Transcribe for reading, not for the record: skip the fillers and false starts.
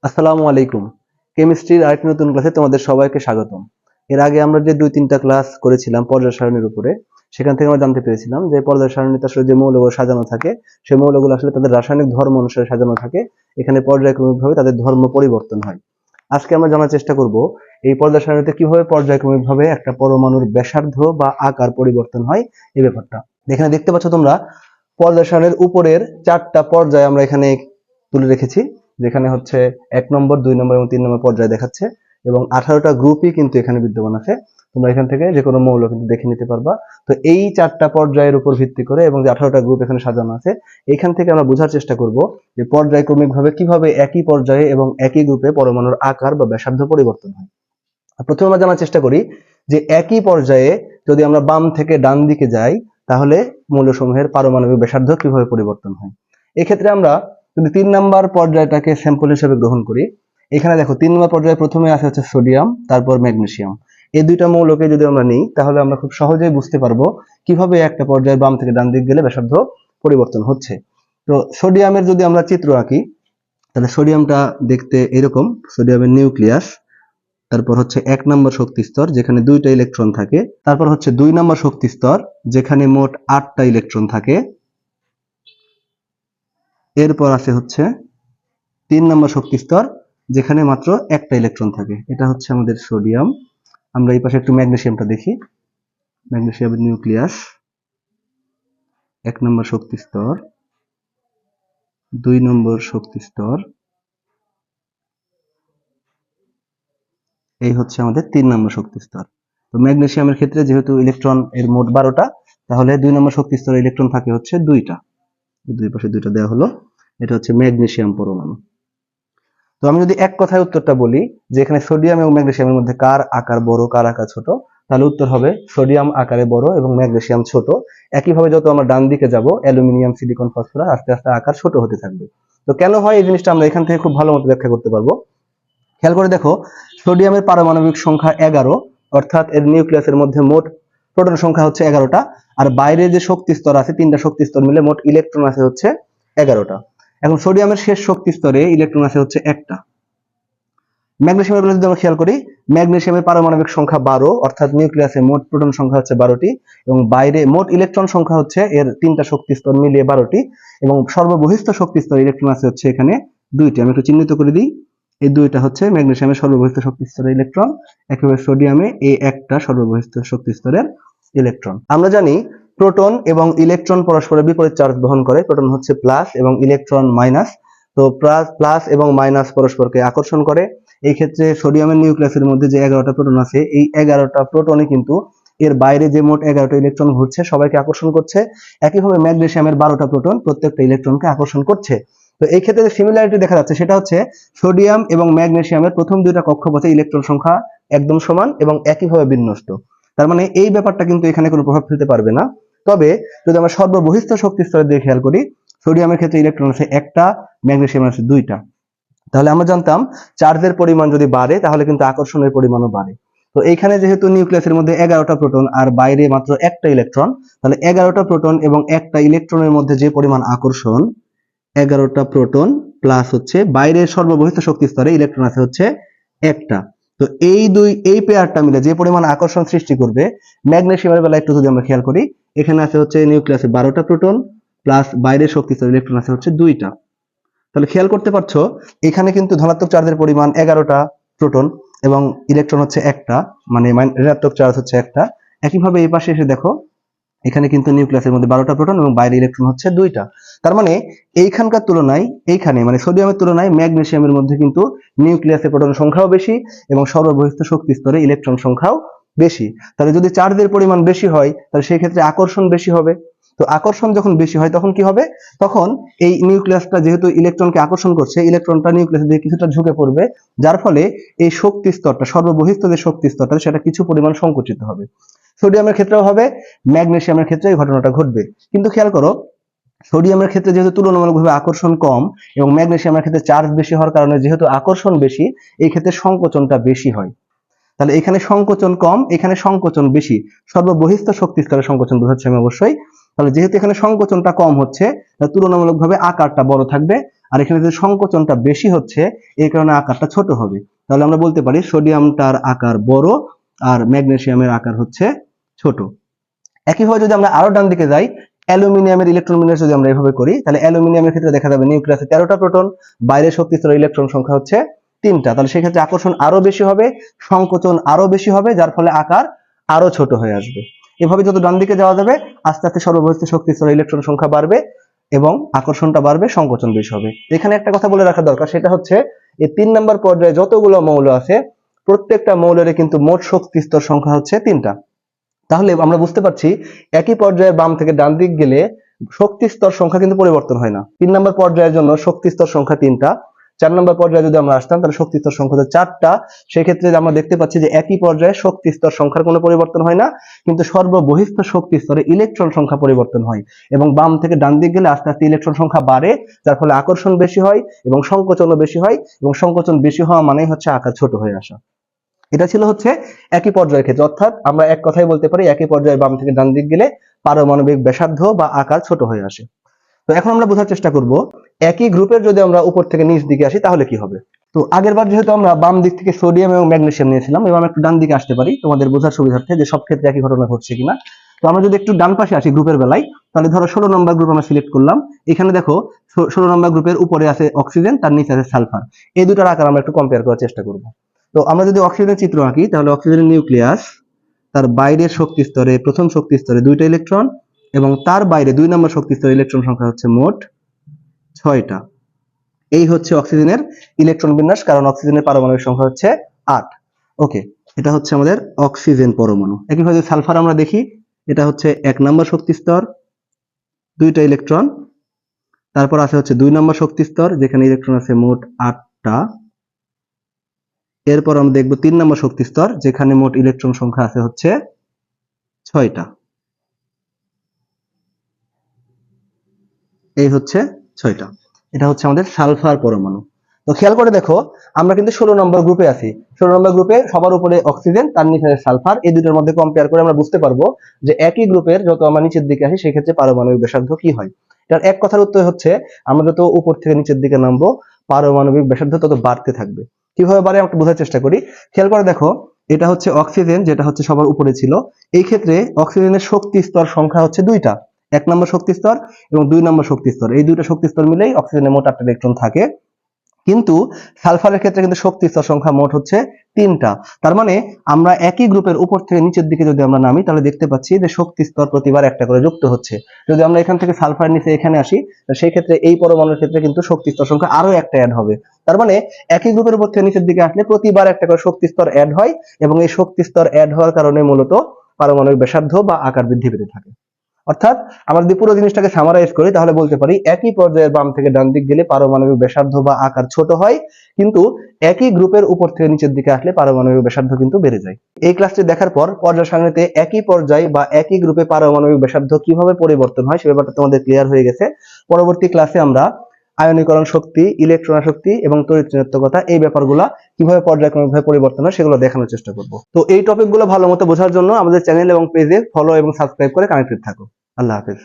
আসসালামু আলাইকুম। কেমিস্ট্রির আরেকটি নতুন ক্লাসে তোমাদের সবাইকে স্বাগতম। এর আগে আমরা যে 2-3টা ক্লাস করেছিলাম পর্যায় সারণীর উপরে, সেখান থেকে আমরা জানতে পেরেছিলাম যে পর্যায় সারণীতে আসলে যে মৌলগুলো সাজানো থাকে, সেই মৌলগুলো আসলে তাদের রাসায়নিক ধর্ম অনুসারে সাজানো থাকে। এখানে পর্যায়ক্রমিকভাবে তাদের ধর্ম পরিবর্তন হয়। আজকে আমরা জানার চেষ্টা করব এই পর্যায় সারণীতে কিভাবে পর্যায়ক্রমিকভাবে একটা পরমাণুর ব্যাসার্ধ বা আকার পরিবর্তন হয় এই ব্যাপারটা। এখানে দেখতে পাচ্ছ তোমরা পর্যায় সারণীর উপরের 4টা পর্যায় আমরা এখানে তুলে রেখেছি, যেখানে হচ্ছে 1 নম্বর, 2 নম্বর এবং 3 নম্বর পর্যায়ে দেখাচ্ছে, এবং 18টা গ্রুপই কিন্তু এখানে বিদ্যমান আছে। তোমরা এখান থেকে যে কোনো মৌল কিন্তু দেখে নিতে পারবা। তো এই 4টা পর্যায়ের উপর ভিত্তি করে এবং যে 18টা গ্রুপ এখানে সাজানো আছে, এখান থেকে আমরা বোঝার চেষ্টা করব যে পর্যায়ক্রমিকভাবে কিভাবে একই পর্যায়ে এবং একই গ্রুপে পরমাণুর আকার বা ব্যাসার্ধ পরিবর্তন হয়। প্রথমে আমরা জানার চেষ্টা করি যে একই পর্যায়ে যদি আমরা বাম থেকে ডান দিকে যাই, তাহলে মৌলসমূহের পারমাণবিক ব্যাসার্ধ কিভাবে পরিবর্তন হয়। এক্ষেত্রে আমরা যদি 3 নম্বর পর্যায়টাকে স্যাম্পল হিসেবে গ্রহণ করি, এখানে দেখো 3 নম্বর পর্যায়ে প্রথমে আছে হচ্ছে সোডিয়াম, তারপর ম্যাগনেসিয়াম। এই দুইটা মৌলকে যদি আমরা নিই, তাহলে আমরা খুব সহজেই বুঝতে পারবো কিভাবে একটা পর্যায়ে বাম থেকে ডান দিক গেলে ব্যাসার্ধ পরিবর্তন হচ্ছে। তো সোডিয়ামের যদি আমরা চিত্র আঁকি, তাহলে সোডিয়ামটা দেখতে এরকম। সোডিয়ামের নিউক্লিয়াস, তারপর হচ্ছে 1 নম্বর শক্তি স্তর যেখানে 2টা ইলেকট্রন থাকে, তারপর হচ্ছে 2 নম্বর শক্তি স্তর যেখানে মোট 8টা ইলেকট্রন থাকে, এরপর আছে হচ্ছে 3 নম্বর শক্তি স্তর যেখানে মাত্র একটা ইলেকট্রন থাকে। এটা হচ্ছে আমাদের সোডিয়াম। আমরা এই পাশে একটু ম্যাগনেসিয়ামটা দেখি। ম্যাগনেসিয়ামের নিউক্লিয়াস, 1 নম্বর শক্তি স্তর, 2 নম্বর শক্তি স্তর, এই হচ্ছে আমাদের 3 নম্বর শক্তি স্তর। তো ম্যাগনেসিয়ামের ক্ষেত্রে যেহেতু ইলেকট্রন এর মোট 12টা, তাহলে 2 নম্বর শক্তি স্তরে ইলেকট্রন থাকে হচ্ছে 2টা। দুই পাশে 2টা দেওয়া হলো। এটা হচ্ছে ম্যাগনেসিয়াম পরমাণু। তো আমি যদি এক কথায় উত্তরটা বলি যে এখানে সোডিয়াম এবং ম্যাগনেসিয়ামের মধ্যে কার আকার বড় কার আকার ছোট, তাহলে উত্তর হবে সোডিয়াম আকারে বড় এবং ম্যাগনেসিয়াম ছোট। একইভাবে যত আমরা ডান দিকে যাব, অ্যালুমিনিয়াম, সিলিকন, ফসফরাস আস্তে আস্তে আকার ছোট হতে থাকবে। তো কেন হয় এই জিনিসটা আমরা এখান থেকে খুব ভালো মতো ব্যাখ্যা করতে পারবো। খেয়াল করে দেখো, সোডিয়ামের পারমাণবিক সংখ্যা 11, অর্থাৎ এর নিউক্লিয়াসের মধ্যে মোট প্রোটন সংখ্যা হচ্ছে 11টা, আর বাইরে যে শক্তি স্তর আছে 3টা শক্তি স্তর মিলে মোট ইলেকট্রন আছে হচ্ছে 11টা। এখন সোডিয়ামের শেষ শক্তি স্তরে ইলেকট্রন আছে হচ্ছে একটা। ম্যাগনেসিয়ামের বেলায় যদি আমরা খেয়াল করি, ম্যাগনেসিয়ামের পারমাণবিক সংখ্যা 12, অর্থাৎ নিউক্লিয়াসে মোট প্রোটন সংখ্যা হচ্ছে 12টি, এবং বাইরে মোট ইলেকট্রন সংখ্যা হচ্ছে এর 3টা শক্তি স্তর মিলিয়ে 12টি, এবং সর্ববহিস্থ শক্তি স্তর ইলেকট্রন আছে হচ্ছে এখানে 2টি। আমি একটু চিহ্নিত করে দিই, এই 2টা হচ্ছে ম্যাগনেসিয়ামের সর্ববহিস্থ শক্তি স্তরের ইলেকট্রন, একইভাবে সোডিয়ামে এই একটা সর্ববহিস্থ শক্তি স্তরের ইলেকট্রন। আমরা জানি প্রোটন এবং ইলেকট্রন পরস্পরের বিপরীত চার্জ বহন করে। প্রোটন হচ্ছে প্লাস এবং ইলেকট্রন মাইনাস। তো প্লাস এবং মাইনাস পরস্পরকে আকর্ষণ করে। এই ক্ষেত্রে সোডিয়ামের নিউক্লিয়াসের মধ্যে যে 11টা প্রোটন আছে, এই 11টা প্রোটনই কিন্তু এর বাইরে যে মোট 11টা ইলেকট্রন ঘুরছে সবাইকে আকর্ষণ করছে। একইভাবে ম্যাগনেসিয়ামের 12টা প্রোটন প্রত্যেকটা ইলেকট্রনকে আকর্ষণ করছে। তো এই ক্ষেত্রে যে সিমিলারিটি দেখা যাচ্ছে সেটা হচ্ছে সোডিয়াম এবং ম্যাগনেসিয়ামের প্রথম দুইটা কক্ষপথে ইলেকট্রন সংখ্যা একদম সমান এবং একইভাবে বিন্যস্ত। তার মানে এই ব্যাপারটা কিন্তু এখানে কোনো প্রভাব ফেলতে পারবে না। তবে যদি আমরা সর্ববহিস্থ শক্তি স্তরের দিকে খেয়াল করি, সোডিয়ামের ক্ষেত্রে ইলেকট্রন আছে একটা, ম্যাগনেসিয়ামের আছে 2টা। তাহলে আমরা জানতাম চার্জের পরিমাণ যদি বাড়ে তাহলে কিন্তু আকর্ষণের পরিমাণও বাড়ে। তো এইখানে যেহেতু নিউক্লিয়াসের মধ্যে 11টা প্রোটন আর বাইরে মাত্র একটা ইলেকট্রন, তাহলে 11টা প্রোটন এবং একটা ইলেকট্রনের মধ্যে যে পরিমাণ আকর্ষণ, 11টা প্রোটন প্লাস হচ্ছে বাইরের সর্ববহিস্থ শক্তি স্তরে ইলেকট্রন আছে হচ্ছে একটা। তো এই পেয়ারটা মিলে যে পরিমাণ আকর্ষণ সৃষ্টি করবে, ম্যাগনেসিয়ামের বেলায় একটু যদি আমরা খেয়াল করি, এখানে আছে হচ্ছে নিউক্লিয়াসে 12টা প্রোটন প্লাস বাইরের শক্তি স্তরে ইলেকট্রন আছে হচ্ছে 2টা। তাহলে খেয়াল করতে পারছো এখানে কিন্তু ধনাত্মক চার্জের পরিমাণ 11টা প্রোটন এবং ইলেকট্রন হচ্ছে একটা, মানে ঋণাত্মক চার্জ হচ্ছে একটা। একইভাবে এই পাশে এসে দেখো, এখানে কিন্তু নিউক্লিয়াসের মধ্যে 12টা প্রোটন এবং বাইরে ইলেকট্রন হচ্ছে 2টা। তার মানে এইখানকার তুলনায় এইখানে মানে সোডিয়ামের তুলনায় ম্যাগনেসিয়ামের মধ্যে কিন্তু নিউক্লিয়াসে প্রোটন সংখ্যাও বেশি এবং সর্ববহিস্থ শক্তি স্তরে ইলেকট্রন সংখ্যাও বেশি। তাহলে যদি চার্জের পরিমাণ বেশি হয় তাহলে সেই ক্ষেত্রে আকর্ষণ বেশি হবে। তো আকর্ষণ যখন বেশি হয় তখন কি হবে, তখন এই নিউক্লিয়াসটা যেহেতু ইলেকট্রনকে আকর্ষণ করছে, ইলেকট্রনটা নিউক্লিয়াসের দিকে কিছুটা ঝুঁকে পড়বে, যার ফলে এই শক্তি স্তরটা সর্ববহিস্থ যে শক্তি স্তরটা সেটা কিছু পরিমাণ সংকুচিত হবে। সোডিয়ামের ক্ষেত্রেও হবে, ম্যাগনেসিয়ামের ক্ষেত্রে এই ঘটনাটা ঘটবে। কিন্তু খেয়াল করো, সোডিয়ামের ক্ষেত্রে যেহেতু তুলনামূলকভাবে আকর্ষণ কম এবং ম্যাগনেসিয়ামের ক্ষেত্রে চার্জ বেশি হওয়ার কারণে যেহেতু আকর্ষণ বেশি, এই ক্ষেত্রে সংকোচনটা বেশি হয়। তাহলে এখানে সংকোচন কম, এখানে সংকোচন বেশি। সর্ববহিস্থ শক্তি স্তরে সংকোচন বোঝাচ্ছি আমি অবশ্যই। তাহলে যেহেতু এখানে সংকোচনটা কম হচ্ছে, তুলনামূলকভাবে আকারটা বড় থাকবে, আর এখানে যে সংকোচনটা বেশি হচ্ছে এই কারণে আকারটা ছোট হবে। তাহলে আমরা বলতে পারি সোডিয়ামটার আকার বড় আর ম্যাগনেসিয়ামের আকার হচ্ছে ছোট। একইভাবে যদি আমরা আরো ডান দিকে যাই, অ্যালুমিনিয়ামের ইলেকট্রন বিন্যাস যদি আমরা এভাবে করি, তাহলে অ্যালুমিনিয়ামের ক্ষেত্রে দেখা যাবে নিউক্লিয়াসে 13টা প্রোটন, বাইরে শক্তি স্তরে ইলেকট্রন সংখ্যা হচ্ছে 3টা। তাহলে সেই ক্ষেত্রে আকর্ষণ আরো বেশি হবে, সংকোচন আরো বেশি হবে, যার ফলে আকার আরো ছোট হয়ে আসবে। এভাবে যত ডান দিকে যাওয়া যাবে আস্তে আস্তে সর্ববহিস্থ শক্তি স্তরে ইলেকট্রন সংখ্যা বাড়বে এবং আকর্ষণটা বাড়বে, সংকোচন বেশি হবে। এখানে একটা কথা বলে রাখা দরকার, সেটা হচ্ছে এই 3 নম্বর পর্যায়ে যতগুলো মৌল আছে প্রত্যেকটা মৌলের কিন্তু মোট শক্তি স্তর সংখ্যা হচ্ছে 3টা। তাহলে আমরা বুঝতে পারছি একই পর্যায়ে বাম থেকে ডান দিক গেলে শক্তি স্তর সংখ্যা কিন্তু পরিবর্তন হয় না। 3 নম্বর পর্যায়ের জন্য শক্তি স্তর সংখ্যা 3টা, 4 নম্বর পর্যায়ে যদি আমরা আসতাম তাহলে শক্তি স্তর সংখ্যা 4টা। সেক্ষেত্রে আমরা দেখতে পাচ্ছি যে একই পর্যায়ে শক্তি স্তর সংখ্যার কোনো পরিবর্তন হয় না, কিন্তু সর্ববহিস্থ শক্তি স্তরে ইলেকট্রন সংখ্যা পরিবর্তন হয় এবং বাম থেকে ডান দিক গেলে আস্তে আস্তে ইলেকট্রন সংখ্যা বাড়ে, যার ফলে আকর্ষণ বেশি হয় এবং সংকোচনও বেশি হয়, এবং সংকোচন বেশি হওয়া মানেই হচ্ছে আকার ছোট হয়ে আসা। এটা ছিল হচ্ছে একই পর্যায়ের ক্ষেত্রে, অর্থাৎ আমরা এক কথাই বলতে পারি একই পর্যায়ে বাম থেকে ডান দিক গেলে পারমাণবিক ব্যাসার্ধ বা আকার ছোট হয়ে আসে। তো এখন আমরা বোঝার চেষ্টা করব একই গ্রুপের যদি আমরা উপর থেকে নিচ দিকে আসি তাহলে কি হবে। তো আগের বার যেহেতু আমরা বাম দিক থেকে সোডিয়াম এবং ম্যাগনেসিয়াম নিয়েছিলাম, এবার আমরা একটু ডান দিকে আসতে পারি তোমাদের বোঝার সুবিধার্থে যে সব ক্ষেত্রে একই ঘটনা ঘটছে কিনা। তো আমরা যদি একটু ডান পাশে আসি গ্রুপের বেলায়, তাহলে ধরো 16 নম্বর গ্রুপ আমরা সিলেক্ট করলাম। এখানে দেখো 16 নম্বর গ্রুপের উপরে আছে অক্সিজেন, তার নিচে আছে সালফার। এই দুটার আকার আমরা একটু কম্পেয়ার করার চেষ্টা করব। তো আমরা যদি অক্সিজেনের চিত্র আঁকি, তাহলে অক্সিজেনের নিউক্লিয়াস, তার বাইরের শক্তি স্তরে প্রথম শক্তি স্তরে 2টা ইলেকট্রন এবং তার বাইরে 2 নম্বর শক্তি স্তরে ইলেকট্রন সংখ্যা হচ্ছে মোট 6টা। এই হচ্ছে অক্সিজেনের ইলেকট্রন বিন্যাস, কারণ অক্সিজেনের পারমাণবিক সংখ্যা হচ্ছে 8। ওকে, এটা হচ্ছে আমাদের অক্সিজেন পরমাণু। একইভাবে সালফার আমরা দেখি, এটা হচ্ছে 1 নম্বর শক্তি স্তর, 2টা ইলেকট্রন। তারপর আছে হচ্ছে 2 নম্বর শক্তি স্তর, যেখানে ইলেকট্রন আছে মোট 8টা। এরপর আমরা দেখব 3 নম্বর শক্তি স্তর, যেখানে মোট ইলেকট্রন সংখ্যা আছে হচ্ছে 6টা। এই হচ্ছে 6টা। এটা হচ্ছে আমাদের সালফার পরমাণু। তো খেয়াল করে দেখো আমরা কিন্তু 16 নম্বর গ্রুপে আছি। 16 নম্বর গ্রুপে সবার উপরে অক্সিজেন, তার নিচে সালফার। এই দুটোর মধ্যে কম্পেয়ার করে আমরা বুঝতে পারবো যে একই গ্রুপের যত আমরা নিচের দিকে আসি সেই ক্ষেত্রে পারমাণবিক ব্যাসার্ধ কি হয়। এটার এক কথার উত্তর হচ্ছে আমরা যত উপর থেকে নিচের দিকে নামবো পারমাণবিক ব্যাসার্ধ তত বাড়তে থাকবে। কিভাবে বাড়ে আমরা বোঝার চেষ্টা করি। খেয়াল করে দেখো, এটা হচ্ছে অক্সিজেন, যেটা হচ্ছে সবার উপরে ছিল। এই ক্ষেত্রে অক্সিজেনের শক্তি স্তর সংখ্যা হচ্ছে 2টা, 1 নম্বর শক্তি স্তর এবং 2 নম্বর শক্তি স্তর। এই দুইটা শক্তি স্তর মিলেই অক্সিজেনের মোট 8টা ইলেকট্রন থাকে। কিন্তু সালফারের ক্ষেত্রে কিন্তু শক্তি স্তর সংখ্যা মোট হচ্ছে 3টা। তার মানে আমরা একই গ্রুপের উপর থেকে নিচের দিকে যদি আমরা নামি, তাহলে দেখতে পাচ্ছি যে শক্তি স্তর প্রতিবার একটা করে যুক্ত হচ্ছে। যদি আমরা এখান থেকে সালফার নিচে এখানে আসি, সেই ক্ষেত্রে এই পরমাণুর ক্ষেত্রে কিন্তু শক্তি স্তর সংখ্যা আরো একটা অ্যাড হবে। তার মানে একই গ্রুপের উপর থেকে নিচের দিকে আসলে প্রতিবার একটা করে শক্তি স্তর অ্যাড হয়, এবং এই শক্তি স্তর অ্যাড হওয়ার কারণে মূলত পারমাণবিক ব্যাসার্ধ বা আকার বৃদ্ধি পেতে থাকে। অর্থাৎ আমরা যদি পুরো জিনিসটাকে সামারাইজ করি, তাহলে বলতে পারি একই পর্যায়ে বাম থেকে ডান দিক গেলে পারমাণবিক ব্যাসার্ধ বা আকার ছোট হয়, কিন্তু একই গ্রুপের উপর থেকে নিচের দিকে আসলে পারমাণবিক ব্যাসার্ধ কিন্তু বেড়ে যায়। এই ক্লাসটি দেখার পর পর্যায় সারণীতে একই পর্যায় বা একই গ্রুপে পারমাণবিক ব্যাসার্ধ কিভাবে পরিবর্তন হয় সে ব্যাপারটা তোমাদের ক্লিয়ার হয়ে গেছে। পরবর্তী ক্লাসে আমরা আয়নীকরণ শক্তি, ইলেকট্রন আসক্তি এবং তড়িৎ ঋণাত্মকতা এই ব্যাপারগুলো কিভাবে পর্যায়ক্রমিকভাবে পরিবর্তন হয় সেগুলো দেখানোর চেষ্টা করব। তো এই টপিকগুলো ভালো মতো বোঝার জন্য আমাদের চ্যানেল এবং পেজে ফলো এবং সাবস্ক্রাইব করে কানেক্টেড থাকো। আল্লাহ হাফেজ।